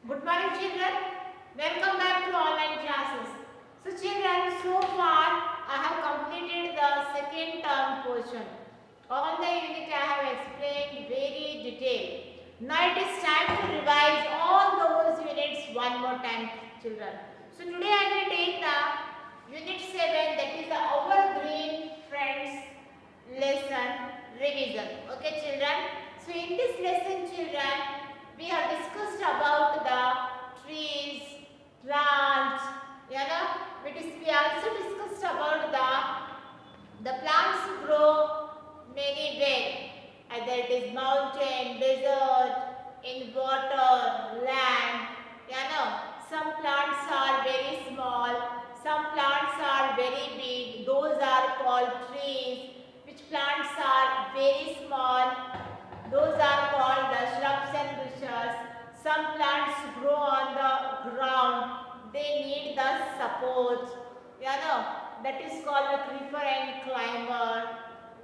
Good morning children. Welcome back to online classes. So children, so far I have completed the second term portion. All the unit I have explained very detailed. Now it is time to revise all those units one more time children. So today I will take the unit 7, that is the Our Green Friends lesson revision. Okay children. So in this lesson children, we have discussed about the trees, plants, we also discussed about the plants grow many ways, either it is mountain, desert, in water, land, some plants are very small, some plants are very big, those are called trees, which plants are very small, those are called the shrubs and bushes. Some plants grow on the ground. They need the support. That is called the creeper and climber.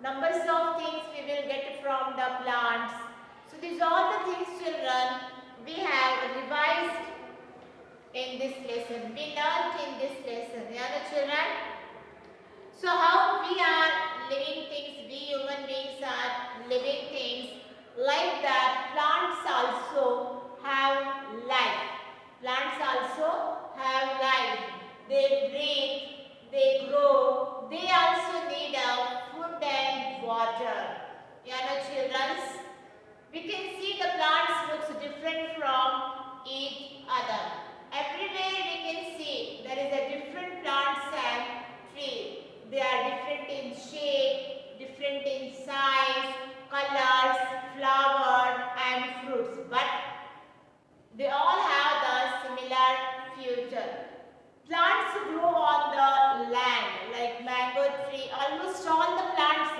Numbers of things we will get from the plants. So these are all the things children we have revised in this lesson. We learned in this lesson. Children? So how we are living things, we human beings are living things. Like that, plants also have life. Plants also have life. They breathe, they grow. They also need food and water. Children, we can see the plants looks different from each other. Everywhere we can see there is a different plants and trees. They are different in shape, different in size, colors, flower and fruits, but they all have the similar future. Plants grow on the land like mango tree. Almost all the plants,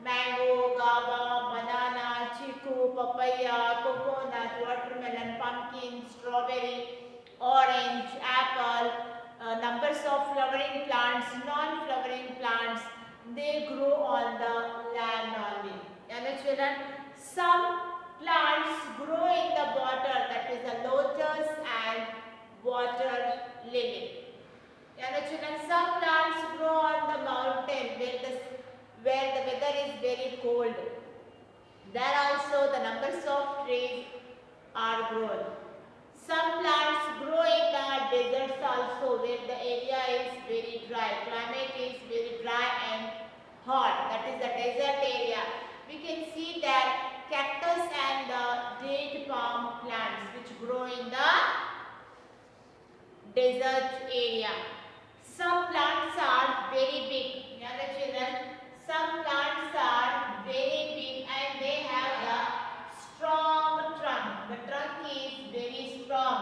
mango, guava, banana, chiku, papaya, coconut, watermelon, pumpkin, strawberry, orange, apple, numbers of flowering plants, non-flowering plants, they grow on the land only. Children, some plants grow in the water, that is the lotus and water lily. Children, some plants grow on the mountain where the weather is very cold. There also the numbers of trees are grown. Some plants grow in the deserts also, where the area is very dry. Climate is very dry and hot. That is the desert area. We can see that cactus and the date palm plants which grow in the desert area. Some plants are very big. Children, some plants are very big and they have the strong trunk. The trunk is very strong.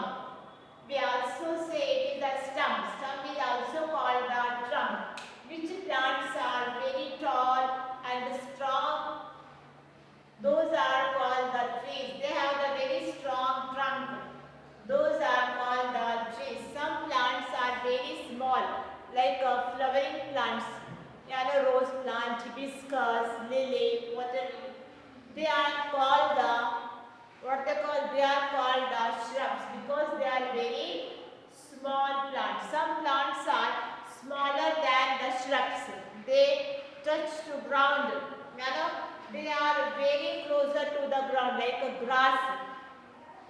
We also say it is a stump. Stump is also called the trunk. Which plants are very tall and strong? Those are called the trees. They have the very strong trunk. Those are called the trees. Some plants are very small, like flowering plants. Rose plant, hibiscus, lily, water lily. They are called they are called shrubs because they are very small plants. Some plants are smaller than the shrubs. They touch to ground. They are very closer to the ground, like a grass.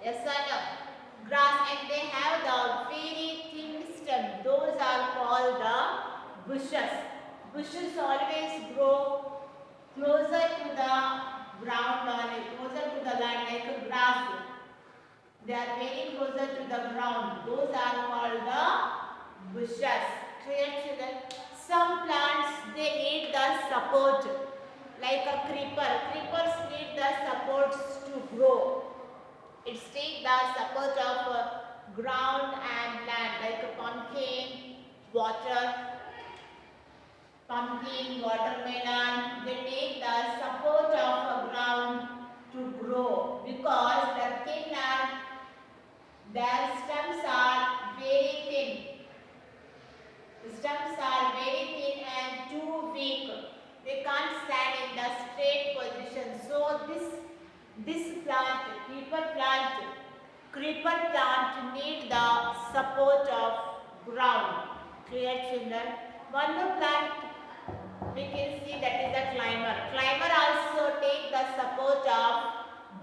Yes or no? Grass, and they have the very thin stem. Those are called the bushes. Bushes always grow closer to the ground or closer to the land, like a grass. They are very closer to the ground. Those are called the bushes. Clear children? Some plants, they need the support, like a creeper. Creepers need the supports to grow. It takes the support of ground and land, like a pumpkin, watermelon. They take the support of ground to grow because the thin and their stems are very thin. The stems are very thin and too weak. They can't stand in the straight position. So this plant, creeper plant, creeper plant need the support of ground. Clear, children? One more plant we can see, that is the climber. Climber also take the support of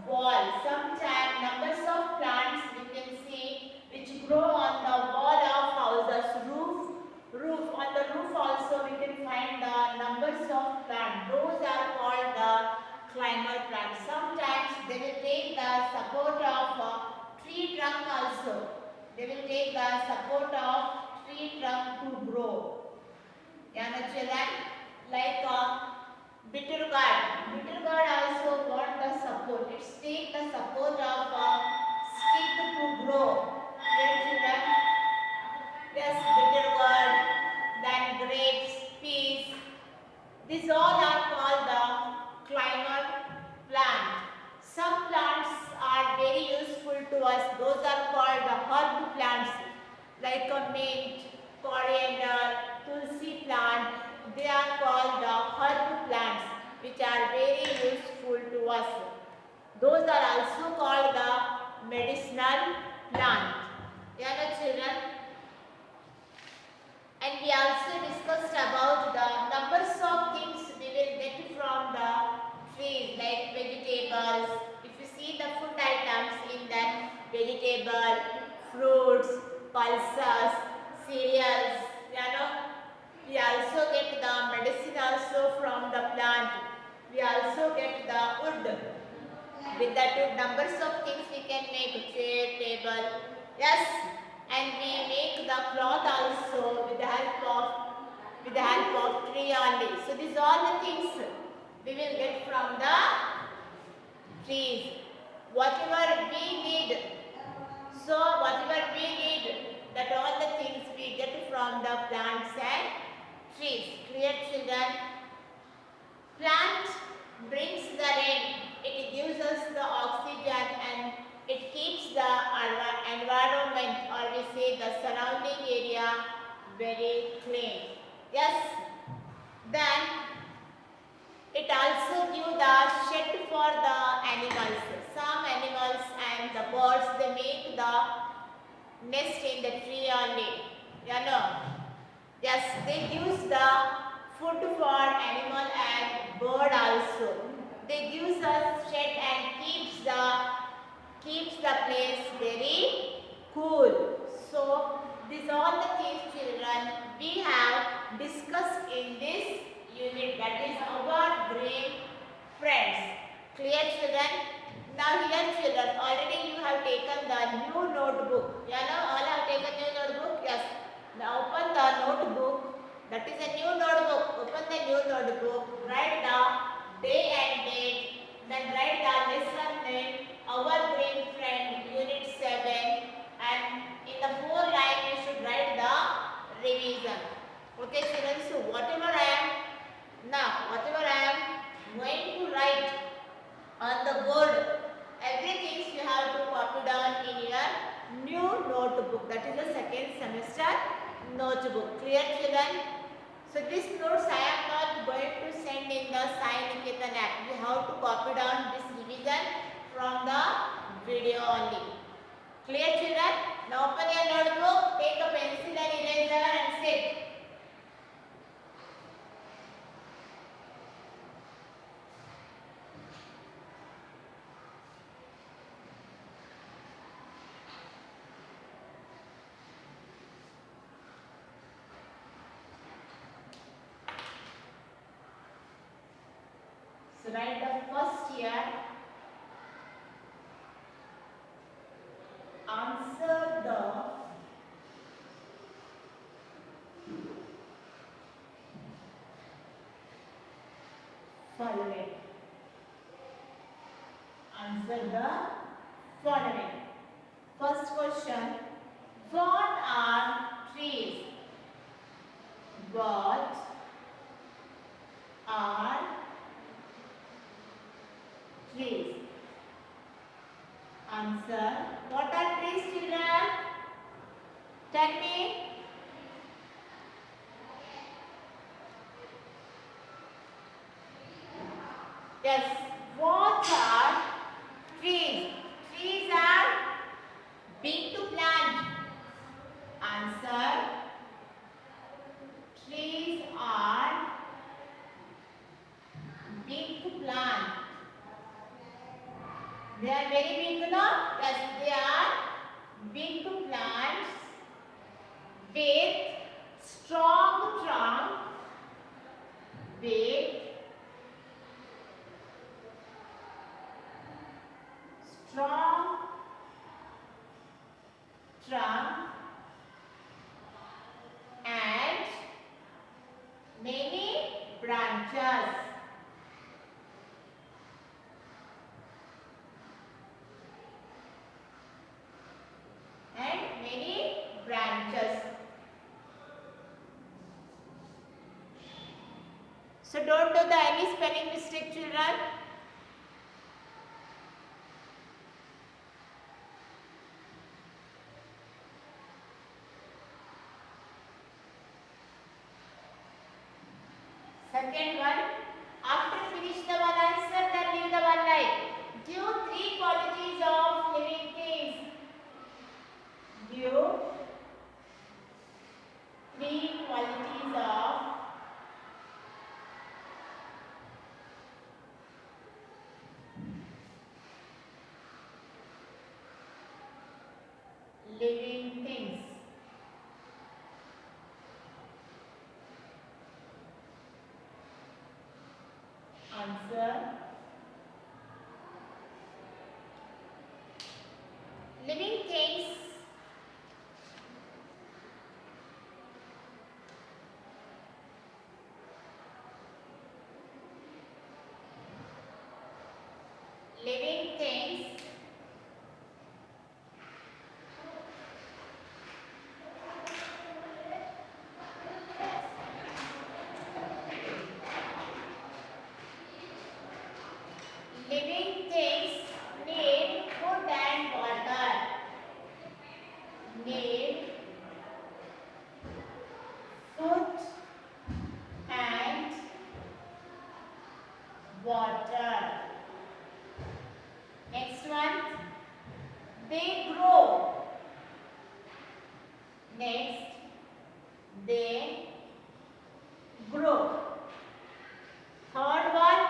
wall. Sometimes numbers of plants we can see which grow on the wall of houses, roof. On the roof also we can find the numbers of plants. Those are called the climber plants. Sometimes they will take the support of tree trunk also. They will take the support of tree trunk to grow. Children, like bitter gourd. Bitter gourd also got the support. It's take the support of stick to grow. Here, children. Yes, bitter gourd, then grapes, peas. These all are called the climber plant. Some plants are very useful to us. Those are called the herb plants, like a mint, coriander, tulsi plant. They are called the herb plants, which are very useful to us. Those are also called the medicinal plant. Yeah, children. And we also discussed about the numbers of things we will get from the trees, like vegetables. If you see the food items in that, vegetable, fruits, pulses, cereals, we also get the medicine also from the plant. We also get the wood. With that wood, numbers of things we can make, chair, table. Yes, and we make the cloth also with the help of tree only. So these are all the things we will get from the trees. Whatever we need, that all the things we get from the plants and trees. Clear, children? Plant brings the rain. It gives us the oxygen and it keeps the environment, or we say the surrounding area, very clean. Yes. Then it also gives the shed for the animals. Some animals and the birds, they make the nest in the tree only. Yes, they use the food for animal and bird also. They gives us shed and keeps the place very cool. So these are the things, children, we have discussed in this unit, that is our green friends. Clear, children? Now here, children, already you have taken the new notebook. All have taken new notebook? Yes. Now open the notebook. That is a new notebook. Open the new notebook. Write the day and date. Then write the lesson name, our green friend, unit 7. And in the 4 line, you should write the revision. Okay, children. So whatever I am going to write on the board, everything you have to copy down in your new notebook. That is the second semester notebook. Clear, children? So these notes I am not going to send in the Sai Niketan app. You have to copy down this revision from the video only. Clear, children? Now open your notebook, take a pencil and eraser and sit. So write the first year. Answer the following. Answer the following. First question. What are trees? What are trees? Answer. What are trees, children? Tell me. Yes. What are trees? Trees are They are very big, no? Yes, they are big plants with strong trunk, with strong trunk and many branches. And many branches. So don't do the any spelling mistake, children. Second one, after finish the one answer, then leave the one line. Give three qualities of living things. Give three qualities of living things. Answer. Living things living things living things need food and water. Need food and water. Next one, they grow. Next, they grow. Third one,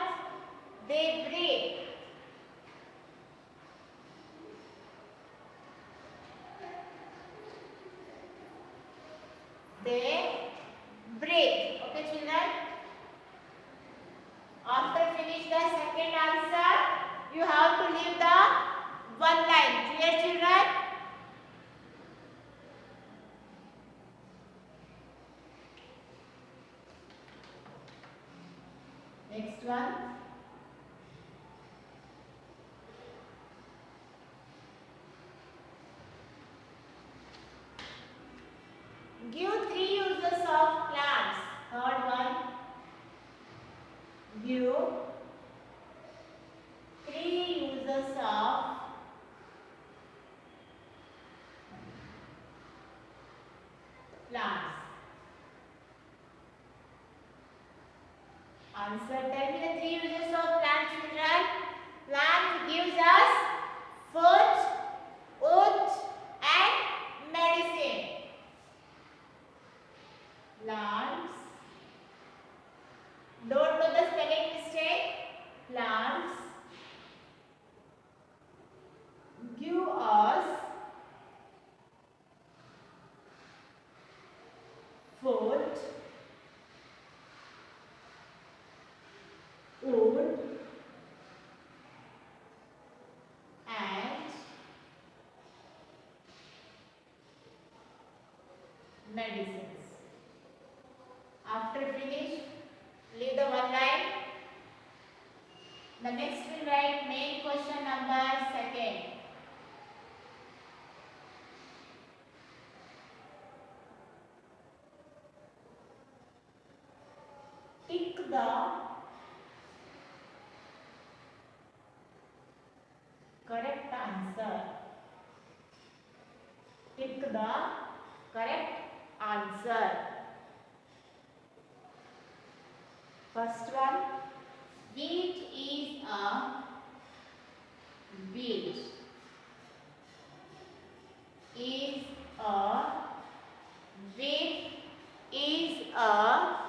they breathe. They breathe. Okay, children? After finish the second answer, you have to leave the one line. Clear, children? Next one. Give three uses of plants. Third one. Give three uses of plants. Answer. Tell me the three uses of plants, children. Plant gives us food, wood, and medicine. Plants. Don't do the spelling mistake. Plants give us food, wood, and medicines. After finish, leave the one line. The next will write main question number second. Pick the correct answer. Pick the correct answer. First one, wheat is a wheat is a wheat is a.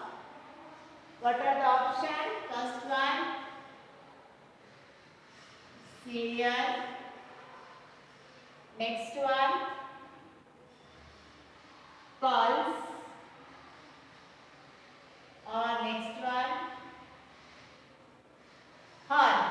What are the options? First one, cereal. cereal. Next one, pulse. Or next one, horn.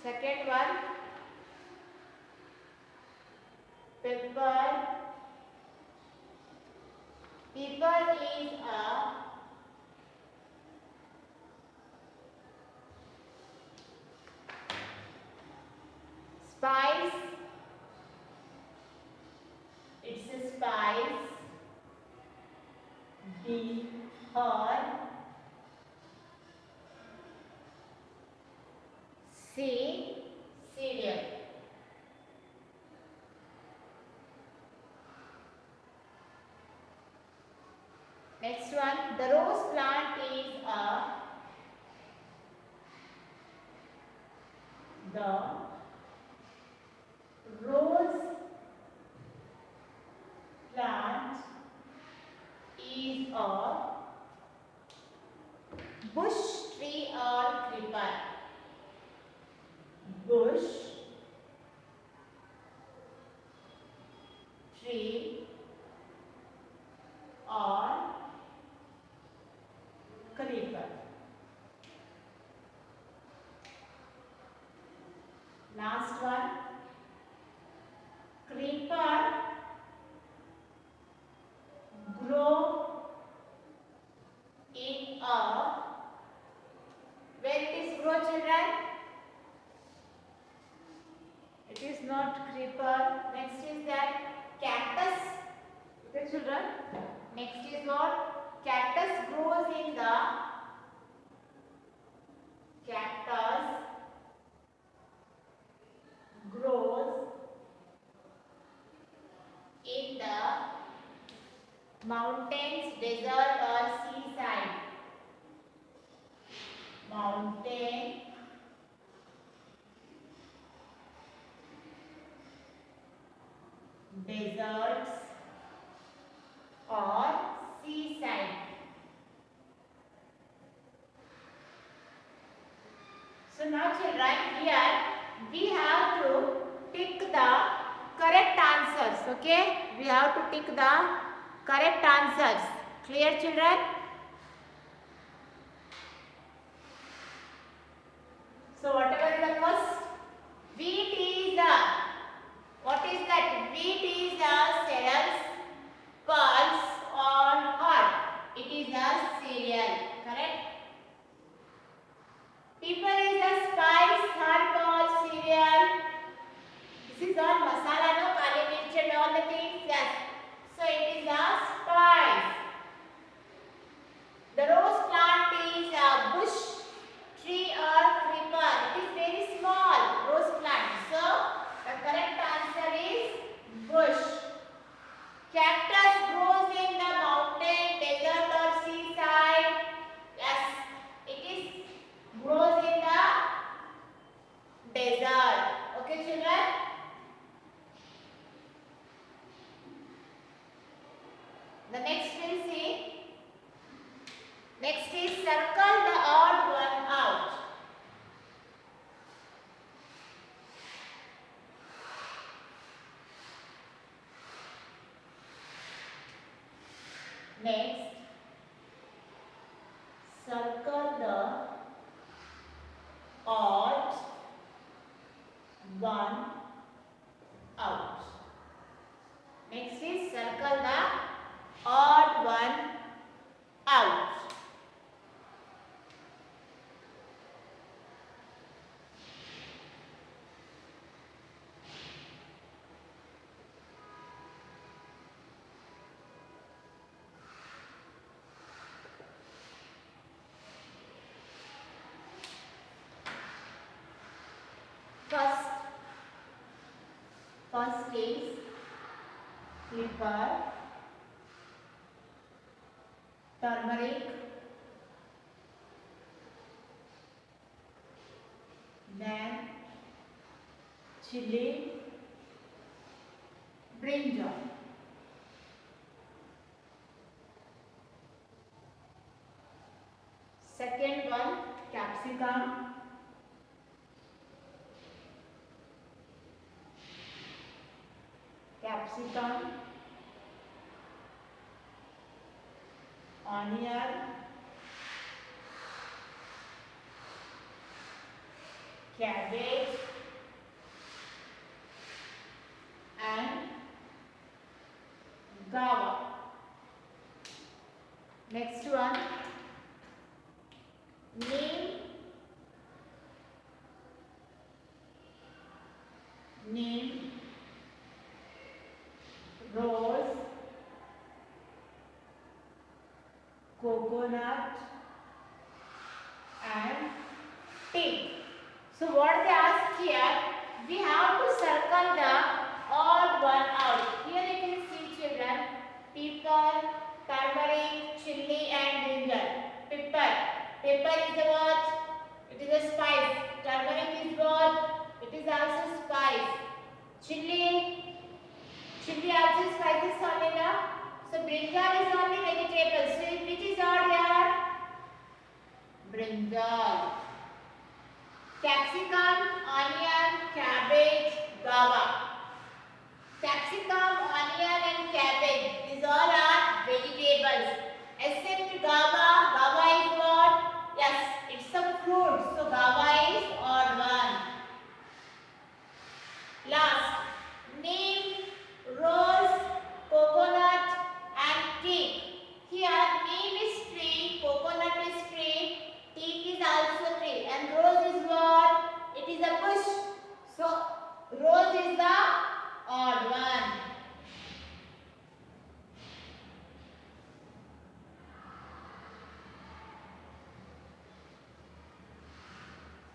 Second one, pepper. Pepper is a spice. It's a spice. B, horn. C, cereal. Next one, the rose plant is the rose plant is a bush tree or creeper. Bush tree or creeper. Last one, creeper grow in a, where it is grow, children? It is not creeper. Next is that cactus. Okay, children. Next is what? Cactus grows in the, cactus grows in the mountains, desert or seaside. Mountain, deserts or seaside. So now children, here we have to tick the correct answers. Okay, we have to tick the correct answers. Clear, children? So whatever is the first, wheat is a, what is that? Wheat is a cereals, pulse or hot. It is a cereal. Correct? Pepper is a spice, herb or cereal. This is all masala, no, kali mirch and all the things. Yes. So it is a spice. The rose plant is a bush tree or creeper. It is very small, rose plant. So the correct answer is bush. Cactus grows in the mountain, desert or seaside. Yes, it is grows in the desert. Okay, children? The next we'll see. Next is circle the odd one out. Next, circle the odd one out. Next is circle the odd one out. First is pepper, turmeric, then chili, brinjal. Second one, capsicum, onion, cabbage and guava. Next one, neem, rose, coconut and teak. So what they ask here, we have to circle the odd one out. Here you can see children, pepper, turmeric, chili and ginger. Pepper. Pepper is a what? It is a spice. Turmeric is what? It is also spice. Chili also spices only now. So brinjal is only vegetable. So which is odd here? Brinjal. Capsicum, onion, cabbage, guava. Capsicum, onion and cabbage, these all are vegetables. Except guava. Guava is what? Yes, it's a fruit. So guava is odd one. Last, neem, rose, coconut and teak. Here neem is tree, coconut is tree, teak is also tree and rose is what? It is a bush. So rose is the odd one.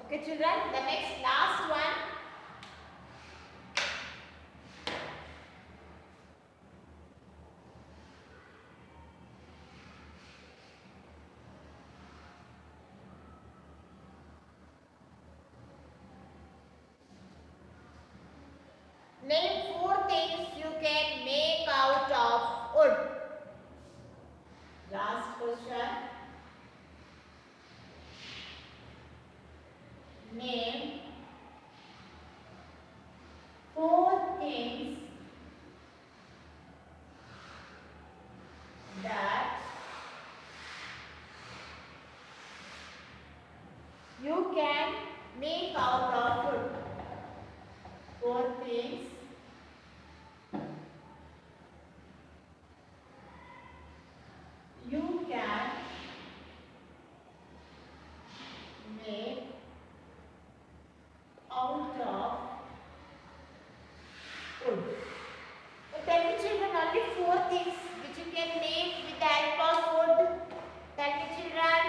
Okay children, the next last one. Name 4 things you can make out of wood. Last question. Name 4 things that you can make out of wood. 4 things you can make out of wood. So tell me children, only 4 things which you can make with the help of wood. Tell me children.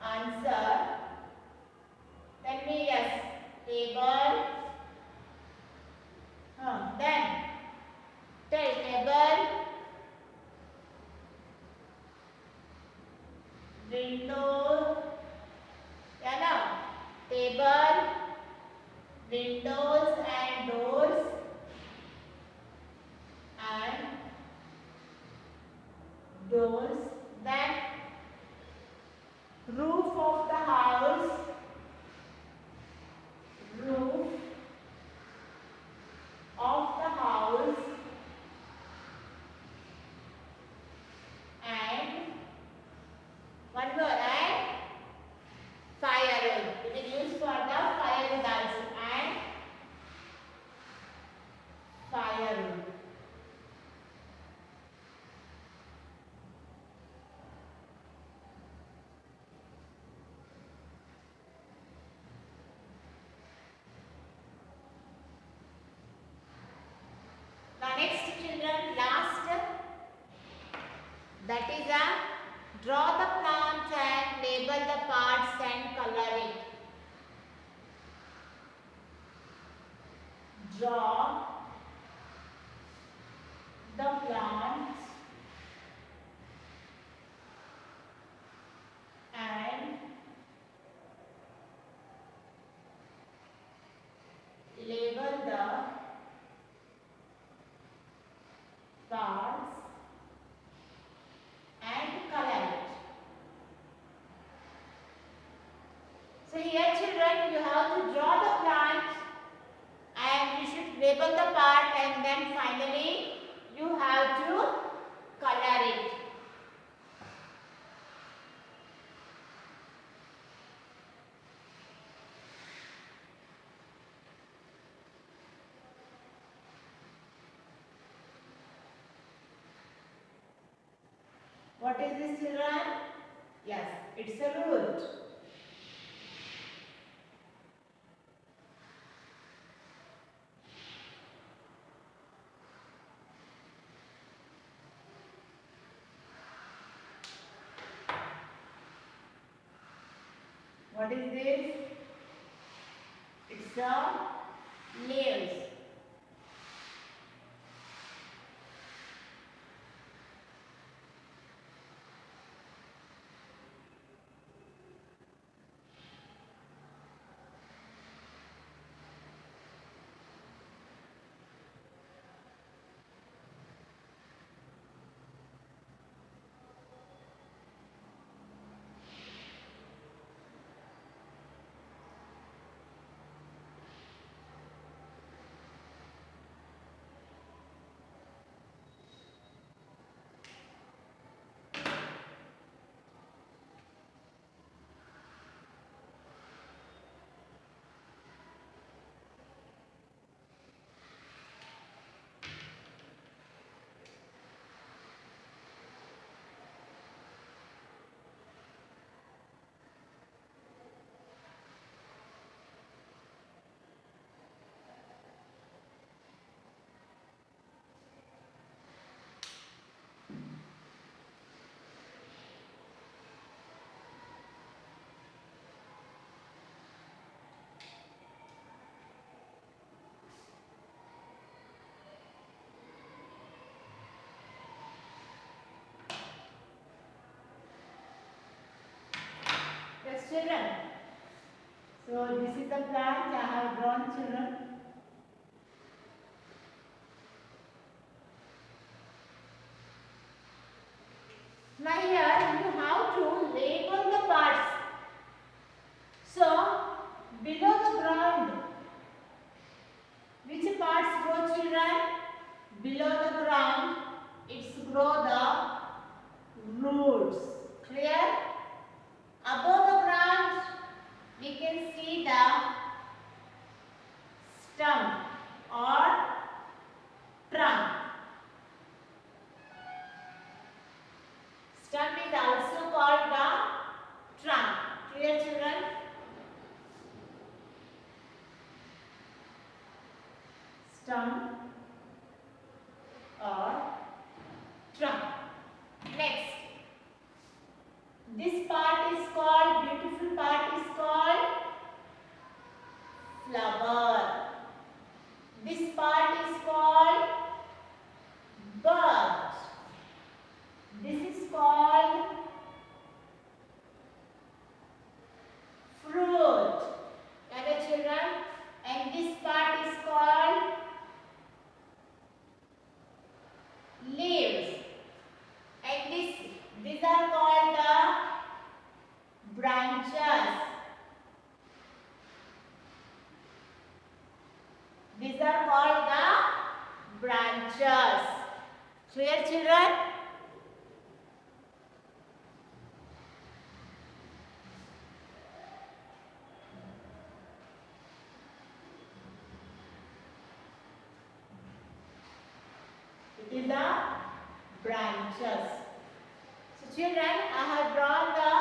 Answer. Tell me yes. Table. Then tell table, window, yeah now, table, windows and doors and doors, then roof of the house, roof of the house and one more, and firewood. It is used for the firewood also, and firewood. Now next children, last, that is a draw the plant and label the parts and color it. Draw the plant and label the part and then finally you have to color it. What is this, children? Yes, it's a root. What is this? It's a leaves. Yes, children. So this is the plant I have drawn, children. Now here you have to label the parts. So below the ground, which parts grow, children? Below the ground, it's grow the roots. Clear? Above the ground, we can see the stem or trunk. Stem is also called the trunk. Clear, children? Stem or trunk. Next, this part is called, beautiful part is called flower. This part is called bud. This is called fruit. Okay, children? And this part is called leaves. And these are called the branches. These are called the branches. Clear, children? It is the branches. So children, I have drawn the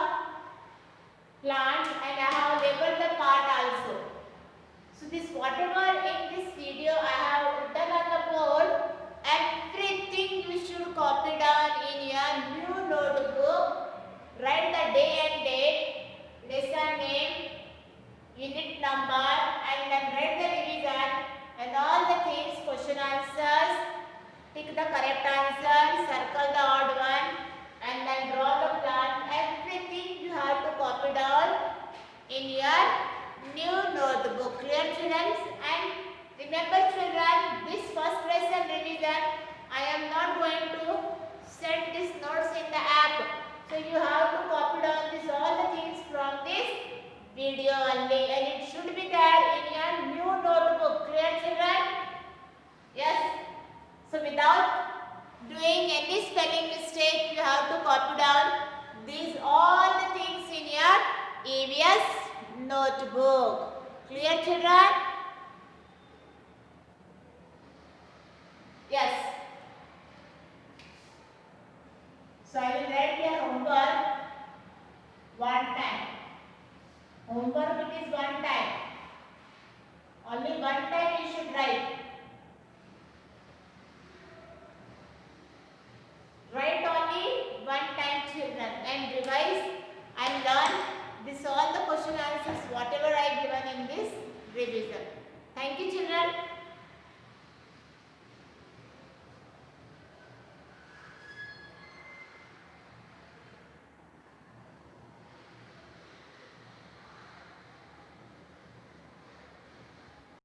plant and I have labeled the part also. So this whatever in this video I have written on the board, everything you should copy down in your new notebook. Write the day and date, lesson name, unit number, and then write the revision and all the things, question answers. Pick the correct answer, circle the odd one, and then draw the plant. Everything you have to copy down in your new notebook. Clear, children? And remember, children, this first lesson revision, I am not going to send these notes in the app. So you have to copy down this all the things from this video only, and it should be there in your new notebook. Clear, children? So I will write your homework one time. Homework it is one time. Only one time you should write. Write only one time, children, and revise and learn this all the question answers whatever I given in this revision. Thank you, children.